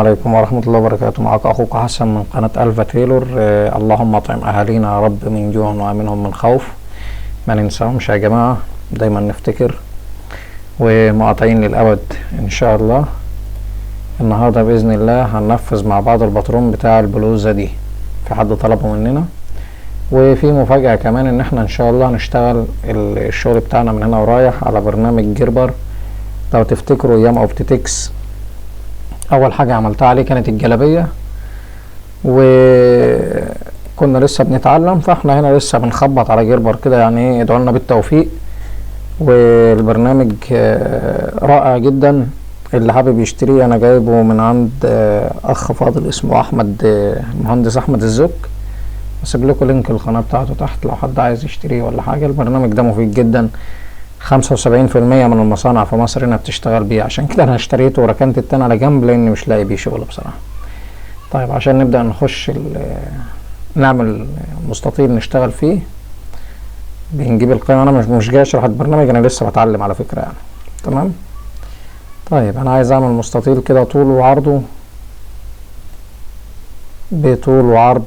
عليكم ورحمة الله وبركاته. معك أخوك حسن من قناة ألفا تيلور. اللهم أطعم أهالينا يا رب من جوع وآمنهم من خوف. ما ننساهمش يا جماعة، دايما نفتكر ومقاطعين للأبد إن شاء الله. النهاردة بإذن الله هننفذ مع بعض الباترون بتاع البلوزة دي، في حد طلبه مننا، وفي مفاجأة كمان إن احنا إن شاء الله هنشتغل الشغل بتاعنا من هنا ورايح على برنامج جيربر. لو تفتكروا أيام أوبتيتكس اول حاجة عملتها عليه كانت الجلابية، وكنا لسه بنتعلم، فاحنا هنا لسه بنخبط على جيربر كده، يعني ادعوا لنا بالتوفيق. والبرنامج رائع جدا، اللي حابب يشتريه انا جايبه من عند اخ فاضل اسمه احمد، مهندس احمد الزك. اسيب لكم لينك القناة بتاعته تحت لو حد عايز يشتريه ولا حاجة. البرنامج ده مفيد جدا، 75% من المصانع في مصر هنا بتشتغل بيه، عشان كده انا اشتريته وركنت التاني على جنب لاني مش لاقي بيه شغل بصراحة. طيب عشان نبدأ نخش نعمل مستطيل نشتغل فيه، بنجيب القيمة. انا مش جاي اشرح البرنامج، انا لسه بتعلم على فكرة يعني. تمام. طيب انا عايز اعمل مستطيل كده طوله وعرضه بطول وعرض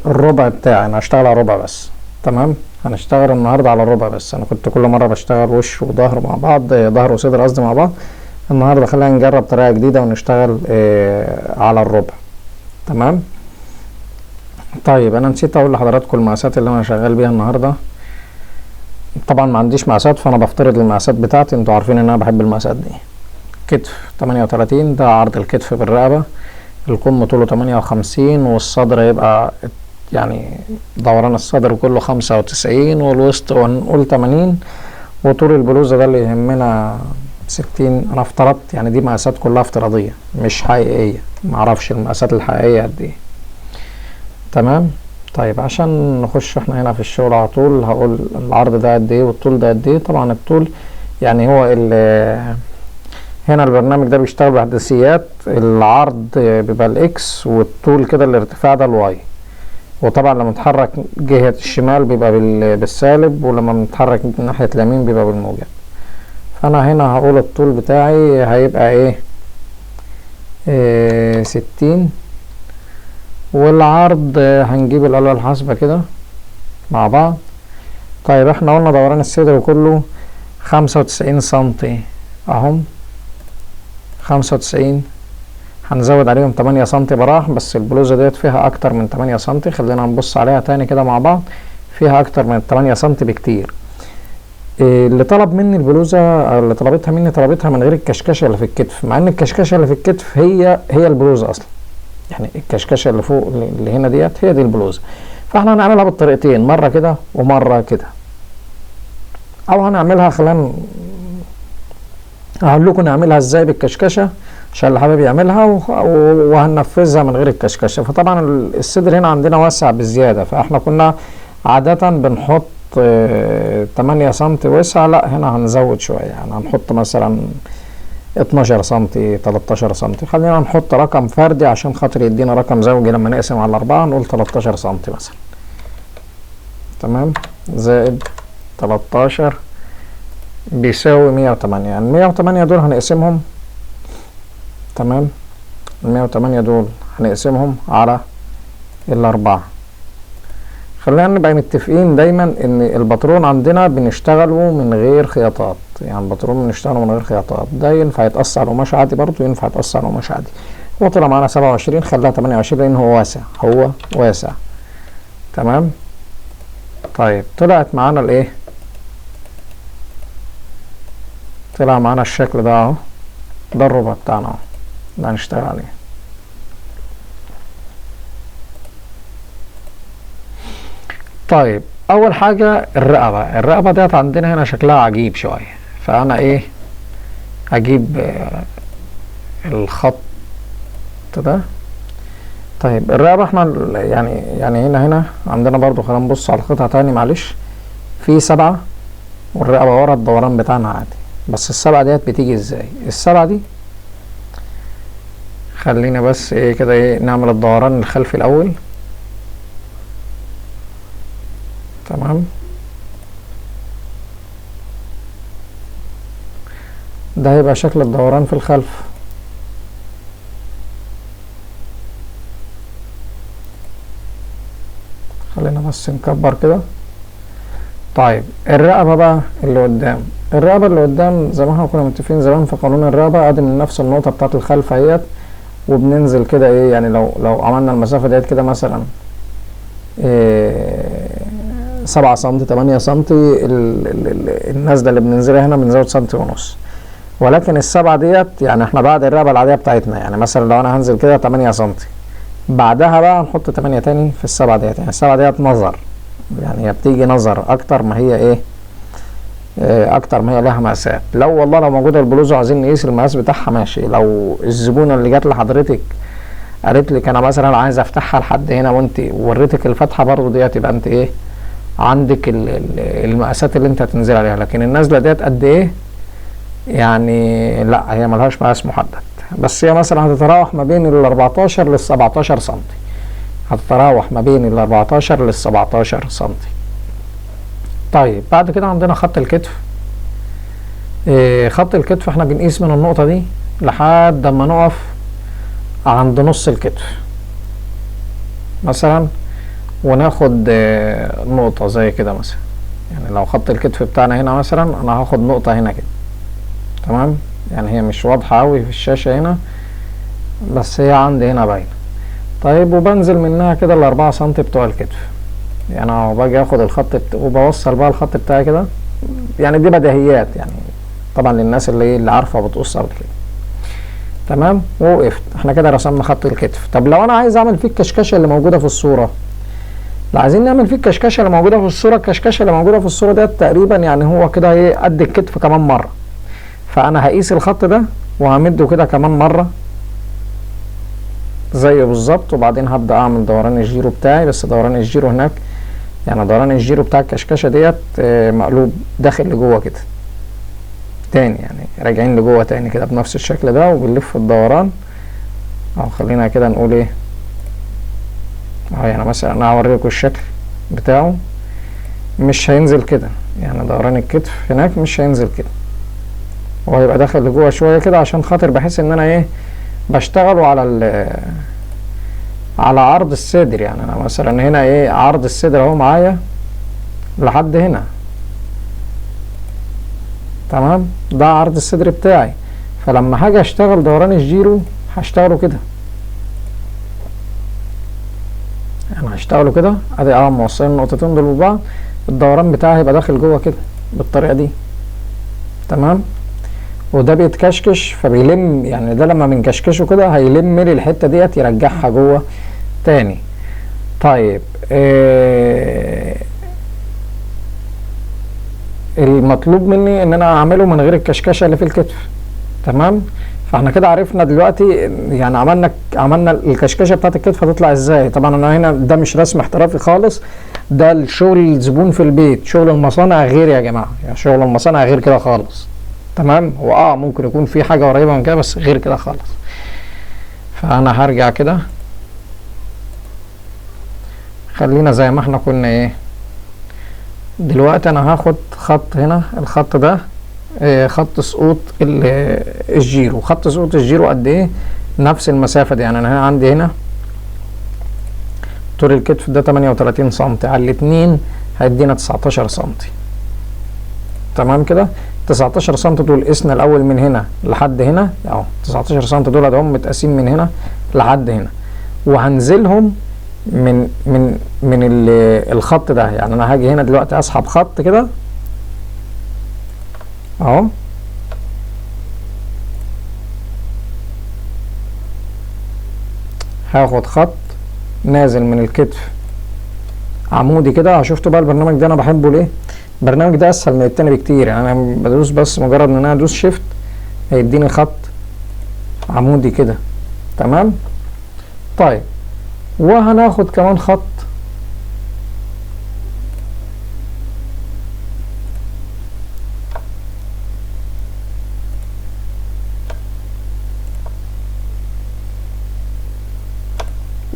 الربع بتاعي. انا هشتغل على ربع بس. تمام. هنشتغل النهارده على الربع بس. انا كنت كل مره بشتغل وش وظهر مع بعض، ظهر وصدر قصدي مع بعض. النهارده خلينا نجرب طريقه جديده ونشتغل على الربع. تمام. طيب انا نسيت اقول لحضراتكم المقاسات اللي انا شغال بيها النهارده. طبعا ما عنديش مقاسات، فانا بفترض المقاسات بتاعتي. انتوا عارفين ان انا بحب المقاسات دي. كتف 38، ده عرض الكتف بالرقبه. الكم طوله 58، والصدر يبقى يعني دوران الصدر كله 95، والوسط ونقول 80، وطول البلوزة ده اللي يهمنا 60. انا افترضت يعني دي مقاسات كلها افتراضية مش حقيقية، معرفش المقاسات الحقيقية قد ايه. تمام. طيب عشان نخش احنا هنا في الشغل على طول، هقول العرض ده قد ايه والطول ده قد ايه. طبعا الطول يعني هو هنا البرنامج ده بيشتغل بحداثيات. العرض بيبقى الاكس، والطول كده الارتفاع ده الواي. وطبعا لما نتحرك جهة الشمال بيبقى بالسالب، ولما نتحرك ناحية اليمين بيبقى بالموجب. فانا هنا هقول الطول بتاعي هيبقى ايه، 60. والعرض هنجيب الآلة الحاسبة كده مع بعض. طيب احنا قلنا دوران الصدر كله 95 سنتي اهم، 95. هنزود عليهم 8 سنتي براح، بس البلوزة ديت فيها اكتر من 8 سنتي. خلينا نبص عليها تاني كده مع بعض، فيها اكتر من 8 سنتي بكتير. اللي طلب مني البلوزة، اللي طلبتها مني، طلبتها من غير الكشكشة اللي في الكتف، مع ان الكشكشة اللي في الكتف هي البلوزة اصلا. يعني الكشكشة اللي فوق اللي هنا ديت هي دي البلوزة. فاحنا هنعملها بالطريقتين، مرة كده ومرة كده، او هنعملها خلينا اقول لكم نعملها ازاي بالكشكشة عشان اللي حابب يعملها، وهننفذها من غير الكشكشة. فطبعا الصدر هنا عندنا واسع بزيادة، فاحنا كنا عادة بنحط 8 سنتي وسع، لا هنا هنزود شوية، يعني هنحط مثلا 12 سنتي 13 سنتي. خلينا نحط رقم فردي عشان خاطر يدينا رقم زوجي لما نقسم على 4، نقول 13 سنتي مثلا. تمام. زائد 13 بيساوي 108. يعني 108 دول هنقسمهم. تمام. 108 دول هنقسمهم على الأربعة. خلينا نبقى متفقين دايما ان الباترون عندنا بنشتغله من غير خياطات. يعني الباترون بنشتغله من غير خياطات، ده ينفع يتقص على القماش عادي، برضه ينفع يتقص على القماش عادي. هو طلع معانا 27، خليها 28 لان هو واسع، هو واسع. تمام. طيب طلعت معانا الايه، طلع معانا الشكل ده اهو، ده الربع بتاعنا اهو اللي هنشتغل عليه. طيب اول حاجة الرقبة ديت عندنا هنا شكلها عجيب شوية، فانا ايه اجيب الخط ده. طيب الرقبة احنا يعني هنا عندنا برضو، خلينا نبص على القطعة تاني معلش. في 7 والرقبة ورا الدوران بتاعنا عادي، بس ال7 ديت بتيجي ازاي؟ ال7 دي خلينا بس ايه كده، ايه نعمل الدوران الخلفي الاول. تمام. ده هيبقى شكل الدوران في الخلف. خلينا بس نكبر كده. طيب الرقبة بقى اللي قدام، الرقبة اللي قدام زي ما احنا كنا متفقين زمان في قانون الرقبة، ادي من نفس النقطة بتاعت الخلف اهيت، وبننزل كده ايه يعني لو عملنا المسافة ديت كده مثلا 7 سم 8 سم، النزلة اللي بننزلها هنا بنزود سنتي ونص، ولكن السبعة ديت يعني احنا بعد الرقبة العادية بتاعتنا، يعني مثلا لو انا هنزل كده 8 سم، بعدها بقى نحط 8 تاني في السبعة ديت، يعني السبعة ديت نظر، يعني هي بتيجي نظر اكتر ما هي ايه، اكتر ما هي لها مقاسات. لو والله لو موجوده البلوزه عايزين نقيس المقاس بتاعها ماشي، لو الزبونه اللي جات لحضرتك قالت لك انا مثلا عايز افتحها لحد هنا وانت وريتك الفتحه برضه ديت، يبقى انت ايه عندك المقاسات اللي انت هتنزل عليها. لكن النازله ديت قد ايه يعني لا هي ملهاش مقاس محدد، بس هي مثلا هتتراوح ما بين ال 14 لل 17 سم، هتتراوح ما بين ال 14 لل 17 سم. طيب بعد كده عندنا خط الكتف. خط الكتف احنا بنقيس من النقطة دي لحد ما نقف عند نص الكتف مثلا، وناخد نقطة زي كده مثلا، يعني لو خط الكتف بتاعنا هنا مثلا انا هاخد نقطة هنا كده، تمام؟ يعني هي مش واضحة اوي في الشاشة هنا، بس هي عندي هنا باينة. طيب وبنزل منها كده ال4 سم بتوع الكتف، يعني انا باجي اخد الخط وبوصل بقى الخط بتاعي كده، يعني دي بديهيات يعني طبعا للناس اللي عارفه بتقص قبل كده، تمام؟ ووقفت، احنا كده رسمنا خط الكتف. طب لو انا عايز اعمل فيه الكشكشه اللي موجوده في الصوره، لو عايزين نعمل فيه الكشكشه اللي موجوده في الصوره، الكشكشه اللي موجوده في الصوره ديت تقريبا يعني هو كده ايه قد الكتف كمان مره، فانا هقيس الخط ده وهمده كده كمان مره زيه بالظبط، وبعدين هبدا اعمل دوران الجيرو بتاعي، بس دوران الجيرو هناك يعني دوران الجيرو بتاع الكشكشه ديت مقلوب داخل لجوه كده تاني، يعني راجعين لجوه تاني كده بنفس الشكل ده، وبنلف الدوران. او خلينا كده نقول ايه يعني مثلا انا هوريكم الشكل بتاعه، مش هينزل كده، يعني دوران الكتف هناك مش هينزل كده، هو هيبقى داخل لجوه شويه كده، عشان خاطر بحس ان انا ايه بشتغله على عرض الصدر. يعني انا مثلا هنا ايه عرض الصدر اهو معايا لحد هنا، تمام؟ ده عرض الصدر بتاعي، فلما هاجي اشتغل دوران الجيرو هشتغله كده، يعني هشتغله كده ادي موصلين النقطتين دول ببعض، الدوران بتاعي هيبقى داخل جوه كده بالطريقه دي، تمام؟ وده بيتكشكش فبيلم، يعني ده لما بنكشكشه كده هيلم لي الحته ديت يرجعها جوه تاني. طيب المطلوب مني ان انا اعمله من غير الكشكشه اللي في الكتف، تمام؟ فاحنا كده عرفنا دلوقتي يعني عملنا الكشكشه بتاعت الكتف هتطلع ازاي. طبعا انا هنا ده مش رسم احترافي خالص، ده الشغل الزبون في البيت، شغل المصانع غير يا جماعه، يعني شغل المصانع غير كده خالص، تمام؟ هو ممكن يكون في حاجه قريبه من كده بس غير كده خالص. فانا هرجع كده، خلينا زي ما احنا كنا ايه دلوقتي. انا هاخد خط هنا، الخط ده خط سقوط الجيرو، خط سقوط الجيرو قد ايه؟ نفس المسافه دي، يعني انا هنا عندي هنا طول الكتف ده 38 سم، على الاتنين هيدينا 19 سم، تمام كده؟ 19 سم دول قسنا الاول من هنا لحد هنا اهو، 19 سم دول هم متقاسين من هنا لحد هنا، وهنزلهم من الخط ده. يعني انا هاجي هنا دلوقتي اسحب خط كده اهو، هاخد خط نازل من الكتف عمودي كده. شفتوا بقى البرنامج ده انا بحبه ليه؟ البرنامج ده اسهل من التاني بكتير، يعني انا بدوس بس مجرد ان انا ادوس شيفت هيديني خط عمودي كده، تمام؟ طيب وهناخد كمان خط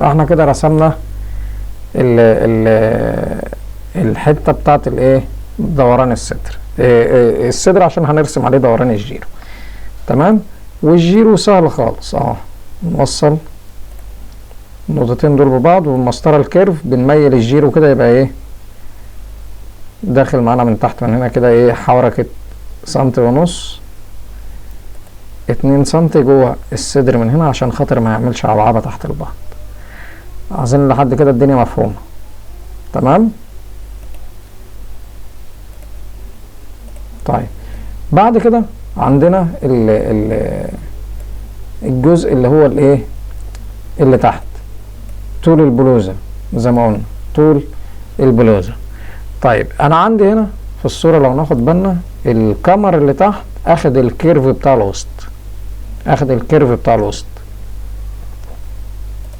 احنا كده رسمنا الحته بتاعت الايه دوران الصدر، الصدر عشان هنرسم عليه دوران الجيرو، تمام؟ والجيرو سهل خالص نوصل النقطتين دول ببعض، والمسطرة الكيرف بنميل الجيرو كده يبقى ايه داخل معانا من تحت من هنا كده ايه حركة سنتي ونص، 2 سنتي جوه الصدر من هنا عشان خاطر ما يعملش عبعبة تحت البطن. عايزين لحد كده الدنيا مفهومة تمام. طيب بعد كده عندنا الجزء اللي هو الايه اللي تحت، طول البلوزة زي ما قلنا، طول البلوزة. طيب انا عندي هنا في الصورة لو ناخد بالنا الكمر اللي تحت اخد الكيرف بتاع الوسط، اخد الكيرف بتاع الوسط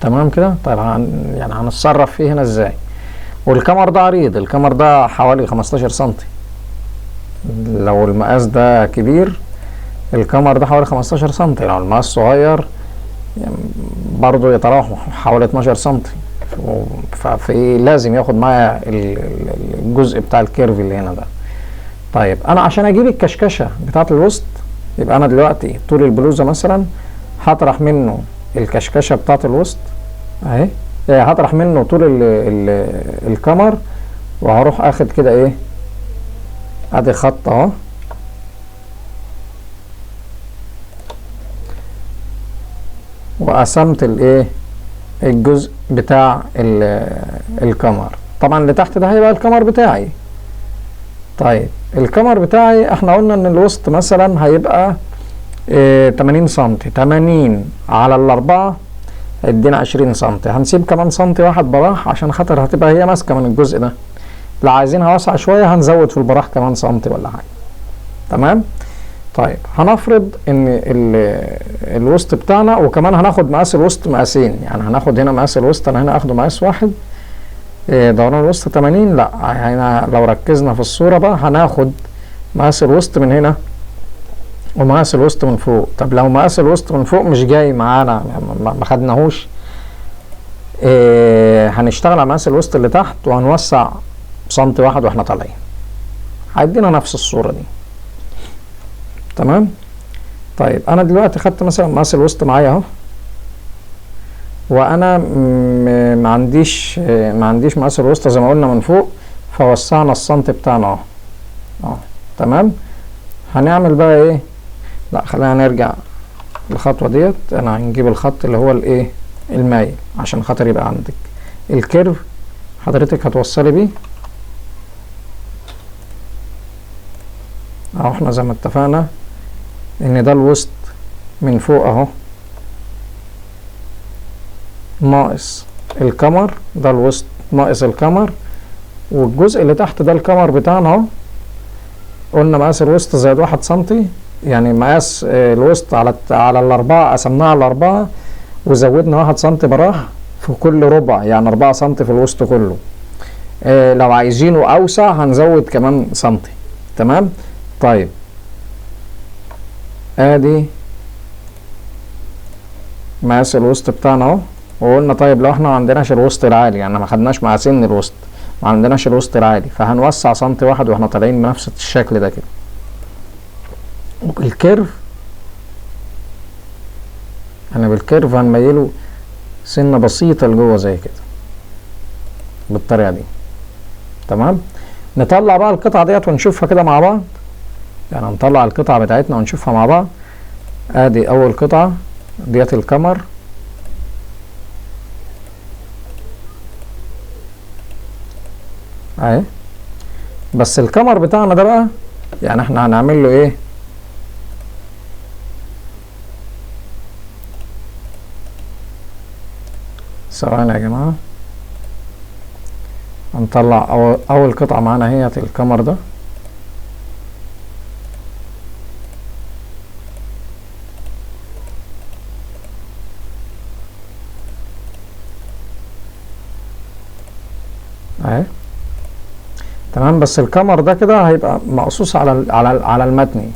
تمام كده. طيب يعني هنتصرف فيه هنا ازاي؟ والكمر ده عريض، الكمر ده حوالي 15 سنتي، لو المقاس ده كبير الكمر ده حوالي 15 سنتي، لو المقاس صغير يعني برضه يتراوح حوالي 12 سنتي. ففي لازم ياخد معايا الجزء بتاع الكيرف اللي هنا ده. طيب انا عشان اجيب الكشكشه بتاعه الوسط، يبقى انا دلوقتي طول البلوزه مثلا هطرح منه الكشكشه بتاعه الوسط اهي، هطرح منه طول الكمر، وهروح اخد كده ايه ادي خط اهو، وقسمت الايه الجزء بتاع الكمر. طبعا اللي تحت ده هيبقى الكمر بتاعي. طيب الكمر بتاعي احنا قلنا ان الوسط مثلا هيبقى 80 سنتي، 80 على الاربعة هيدينا 20 سنتي، هنسيب كمان سنتي واحد براح عشان خاطر هتبقى هي ماسكة من الجزء ده، لو عايزينها واسعة شوية هنزود في البراح كمان سنتي ولا حاجة تمام. طيب هنفرض ان الوسط بتاعنا، وكمان هناخد مقاس الوسط مقاسين، يعني هناخد هنا مقاس الوسط، انا هنا اخده مقاس واحد دوران الوسط 80، لا هنا لو ركزنا في الصورة بقى هناخد مقاس الوسط من هنا ومقاس الوسط من فوق. طب لو مقاس الوسط من فوق مش جاي معانا ما خدناهوش، هنشتغل على مقاس الوسط اللي تحت وهنوسع سنتي واحد واحنا طالعين، هيدينا نفس الصورة دي تمام. طيب انا دلوقتي خدت مثلا مقاس الوسط معايا اهو، وانا ما عنديش مقاس الوسط زي ما قلنا من فوق، فوسعنا السنتي بتاعنا اهو تمام. هنعمل بقى ايه؟ لا خلينا نرجع الخطوه ديت، انا هنجيب الخط اللي هو الايه المايل عشان خاطر يبقى عندك الكيرف حضرتك هتوصلي بيه اهو. احنا زي ما اتفقنا ان ده الوسط من فوق اهو ناقص الكمر، ده الوسط ناقص الكمر، والجزء اللي تحت ده الكمر بتاعنا اهو. قلنا مقاس الوسط زائد 1 سنتي، يعني مقاس الوسط على الاربعة قسمناها على الاربعة وزودنا 1 سنتي براح في كل ربع، يعني 4 سنتي في الوسط كله. لو عايزينه اوسع هنزود كمان سنتي تمام. طيب ادي مقاس الوسط بتاعنا اهو، وقلنا طيب لو احنا ما عندناش الوسط العالي، يعني ما خدناش مقاسين الوسط، ما عندناش الوسط العالي، فهنوسع سنتي واحد واحنا طالعين بنفس الشكل ده كده. الكيرف انا بالكيرف هنميله سنة بسيطة لجوه زي كده بالطريقة دي تمام. نطلع بقى القطعة ديت ونشوفها كده مع بعض، يعني نطلع القطعة بتاعتنا ونشوفها مع بعض. ادي اول قطعة ديت الكمر اهي، بس الكمر بتاعنا ده بقى يعني احنا هنعمل له ايه؟ ثواني يا جماعة، هنطلع اول قطعة معانا هي الكمر ده اهي تمام. بس الكمر ده كده هيبقى مقصوص على المتني.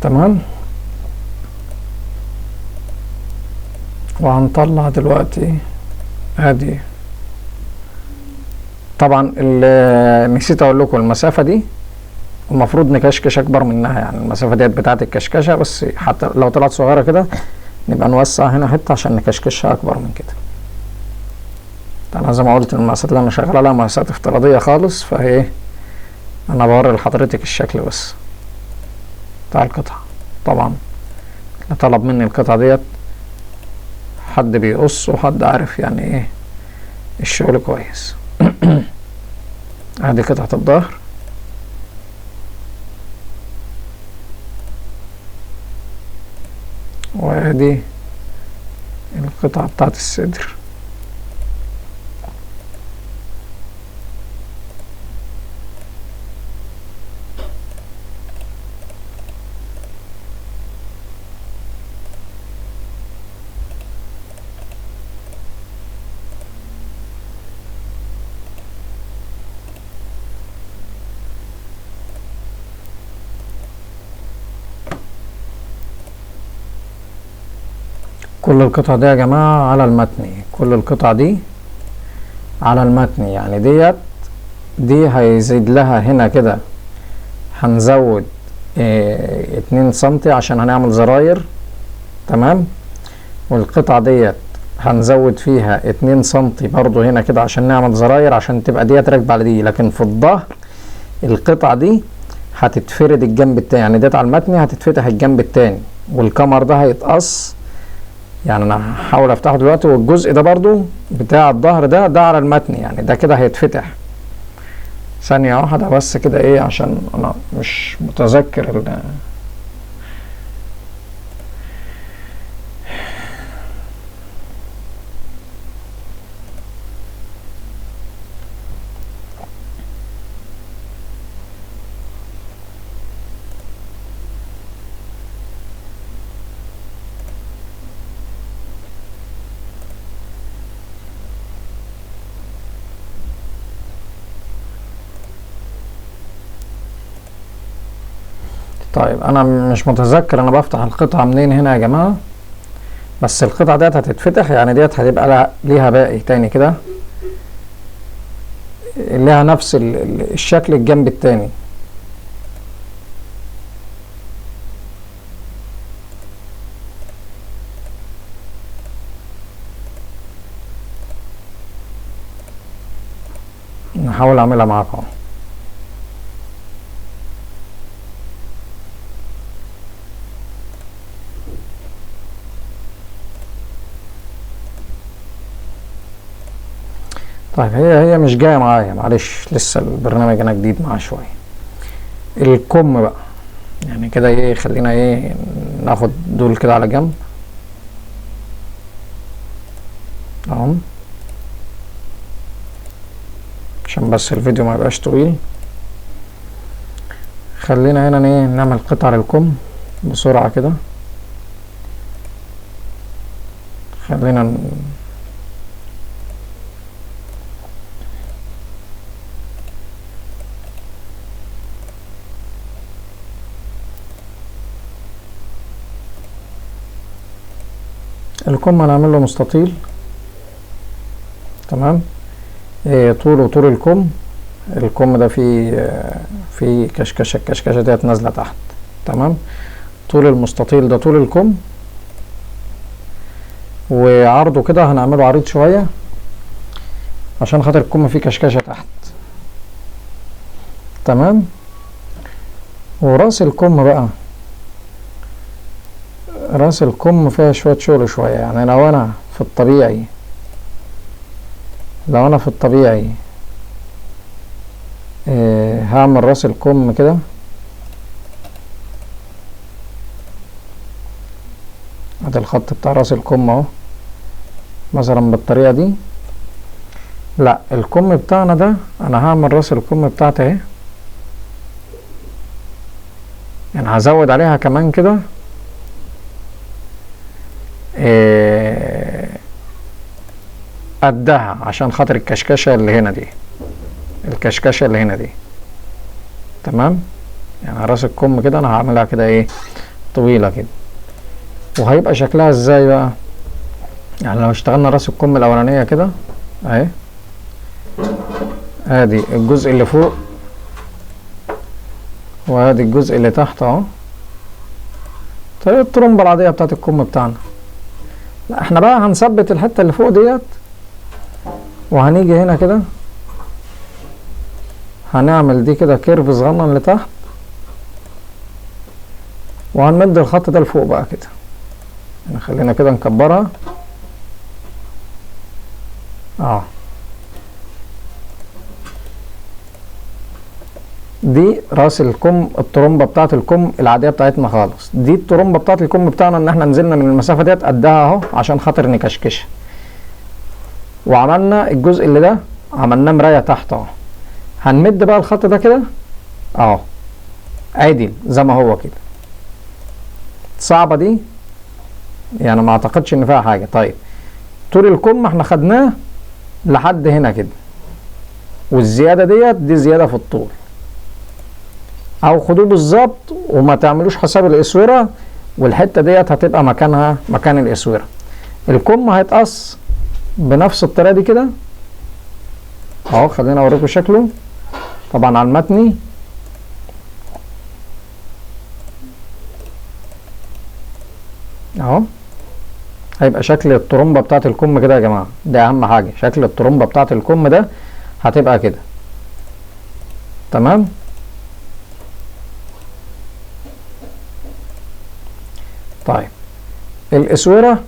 تمام. وهنطلع دلوقتي ادي. طبعا نسيت اقول لكم المسافة دي المفروض نكشكش اكبر منها، يعني المسافة ديت بتاعت الكشكشة، بس حتى لو طلعت صغيرة كده نبقى نوسع هنا حتة عشان نكشكشها اكبر من كده. طبعا زي ما قلت المقاسات اللي انا شغال عليها مقاسات افتراضية خالص، فايه انا بوري لحضرتك الشكل بس بتاع القطعة. طبعا اللي طلب مني القطعة ديت حد بيقص وحد عارف يعني ايه الشغل كويس. ادي قطعة الظهر، وادي القطعة بتاعت الصدر. كل القطع دي يا جماعة على المتني، كل القطع دي على المتني، يعني دي هيزيد لها هنا كده، هنزود 2 سنتي عشان هنعمل زراير. تمام. والقطعة ديت هنزود فيها 2 سنتي برضو هنا كده عشان نعمل زراير، عشان تبقى ديت راكبة على دي. لكن في الظهر القطعة دي هتتفرد الجنب التاني، يعني ديت على المتني هتتفتح الجنب التاني، والكمر ده هيتقص. يعني انا هحاول افتحه دلوقتي، والجزء ده برضو بتاع الظهر ده على المتني، يعني ده كده هيتفتح. ثانية واحدة بس كده ايه، عشان انا مش متذكر طيب انا مش متذكر انا بفتح القطعة منين هنا يا جماعة، بس القطعة ديت هتتفتح، يعني ديت هتبقى ليها باقي تاني كده، ليها نفس الشكل الجنب التاني. نحاول اعملها معاكم. طيب هي مش جايه معايا، معلش لسه البرنامج انا جديد معاه شويه. الكم بقى يعني كده ايه، خلينا ايه ناخد دول كده على جنب اهو، عشان بس الفيديو ما يبقاش طويل. خلينا هنا ايه نعمل قطع للكم بسرعه كده. خلينا الكم هنعمل له مستطيل. تمام. طوله طول الكم ده فيه كشكشه، الكشكشه ديت نازله تحت. تمام. طول المستطيل ده طول الكم، وعرضه كده هنعمله عريض شويه عشان خاطر الكم فيه كشكشه تحت. تمام. وراس الكم بقى، راس الكم فيها شويه شغل شويه، يعني لو انا في الطبيعي هعمل راس الكم كده، ادي الخط بتاع راس الكم اهو، مثلا بالطريقه دي. لا الكم بتاعنا ده انا هعمل راس الكم بتاعتي اهي، يعني هزود عليها كمان كده قدها عشان خاطر الكشكشه اللي هنا دي، تمام. يعني راس الكم كده انا هعملها كده ايه طويلة كده. وهيبقى شكلها ازاي بقى؟ يعني لو اشتغلنا راس الكم الاولانية كده اهي، ادي الجزء اللي فوق وادي الجزء اللي تحت اهو، طريقة الترومبة العادية بتاعت الكم بتاعنا. لا احنا بقى هنثبت الحتة اللي فوق ديت، وهنيجي هنا كده هنعمل دي كده كيرف صغنن لتحت، وهنمد الخط ده لفوق بقى كده. يعني خلينا كده نكبرها دي راس الكم، الترومبه بتاعت الكم العاديه بتاعتنا خالص. دي الترومبه بتاعت الكم بتاعنا ان احنا نزلنا من المسافه ديت قدها اهو عشان خاطر نكشكشها، وعملنا الجزء اللي ده عملناه مرايه تحت اهو. هنمد بقى الخط ده كده اهو عادل زي ما هو كده. صعبه دي يعني، ما اعتقدش ان فيها حاجه. طيب طول الكم احنا خدناه لحد هنا كده، والزياده ديت دي زياده في الطول، او خدوه بالظبط وما تعملوش حساب الاسوره، والحته ديت هتبقى مكانها مكان الاسوره. الكم هيتقص بنفس الطريقه دي كده اهو. خلينا اوريكم شكله طبعا على المتني اهو. هيبقى شكل الترومبه بتاعت الكم كده يا جماعه، ده اهم حاجه. شكل الترومبه بتاعت الكم ده هتبقى كده تمام. طيب الاسوره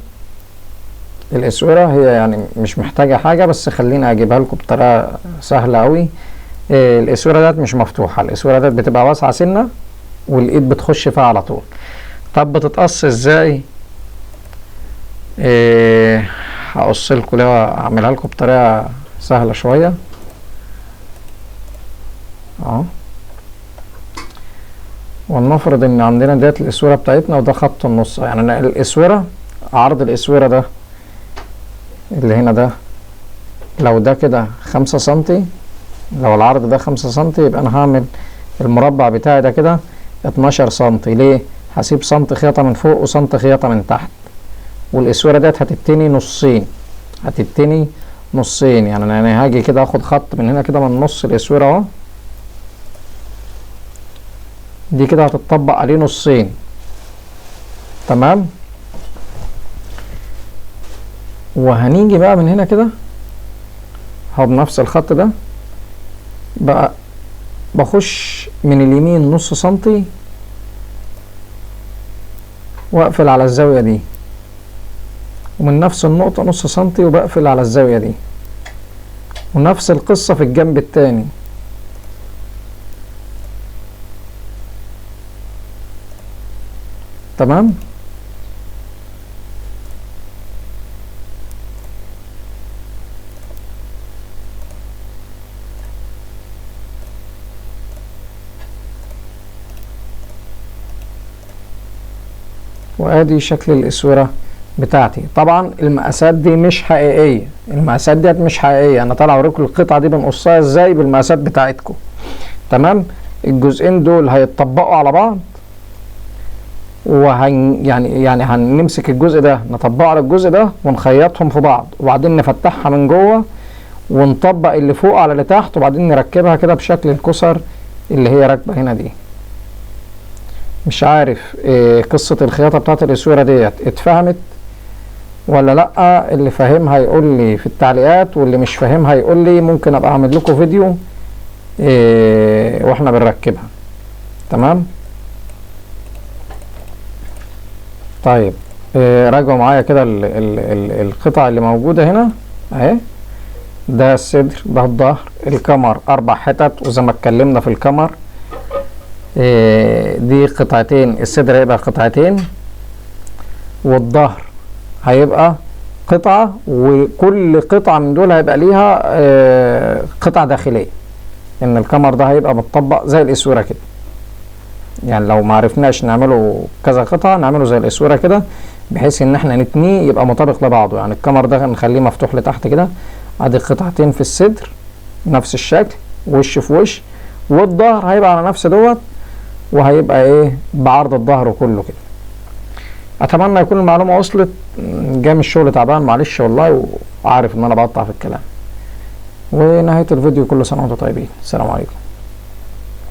هي يعني مش محتاجه حاجه، بس خليني اجيبها لكم بطريقه سهله قوي. الاسوره ديت مش مفتوحه، الاسوره ديت بتبقى واسعه سنه والايد بتخش فيها على طول. طب بتتقص ازاي؟ هقص لكم ليه، اعملها لكم بطريقه سهله شويه اهو. ولنفرض ان عندنا ديت الاسوره بتاعتنا وده خط النص. يعني الاسوره، عرض الاسوره ده اللي هنا ده، لو ده كده 5 سنتي، لو العرض ده 5 سنتي يبقى انا هعمل المربع بتاعي ده كده 12 سنتي. ليه؟ هسيب سنتي خياطه من فوق وسنتي خياطه من تحت، والاسوره ديت هتتني نصين، يعني انا هاجي كده اخد خط من هنا كده من نص الاسوره اهو، دي كده هتطبق عليه نصين تمام. وهنيجي بقى من هنا كده اهو بنفس الخط ده بقى، بخش من اليمين نص سنتي واقفل على الزاويه دي، ومن نفس النقطه نص سنتي وبقفل على الزاويه دي، ونفس القصه في الجنب التاني تمام. وادي شكل الاسوره بتاعتي. طبعا المقاسات دي مش حقيقيه، المقاسات ديت مش حقيقيه، انا طالع اوريكم القطعه دي بنقصها ازاي بالمقاسات بتاعتكم تمام. الجزئين دول هيتطبقوا على بعض، يعني هنمسك الجزء ده نطبقه على الجزء ده ونخيطهم في بعض، وبعدين نفتحها من جوه ونطبق اللي فوق على اللي تحت، وبعدين نركبها كده بشكل الكسر اللي هي راكبه هنا دي. مش عارف قصه الخياطه بتاعت الاسوره ديت اتفهمت ولا لا؟ اللي فاهمها يقول لي في التعليقات، واللي مش فاهمها يقول لي. ممكن ابقى اعمل لكم فيديو واحنا بنركبها تمام. طيب راجعوا معايا كده القطع اللي موجوده هنا اهي. ده الصدر، ده الظهر، الكمر 4 حتت، وزي ما اتكلمنا في الكمر دي قطعتين، الصدر هيبقى قطعتين والظهر هيبقى قطعه، وكل قطعه من دول هيبقى ليها قطعه داخليه. ان الكمر ده هيبقى متطبق زي الاسوره كده، يعني لو ما عرفناش نعمله كذا قطعه نعمله زي الاسوره كده، بحيث ان احنا نتنيه يبقى مطابق لبعضه. يعني الكمر ده نخليه مفتوح لتحت كده، ادي قطعتين في الصدر نفس الشكل وش في وش، والظهر هيبقى على نفس دوت، وهيبقى ايه بعرض الظهر كله كده اتمنى يكون المعلومة وصلت. جاي من الشغل تعبان معلش والله، وعارف ان انا بقطع في الكلام. ونهاية الفيديو، كل سنة وانتم طيبين، السلام عليكم.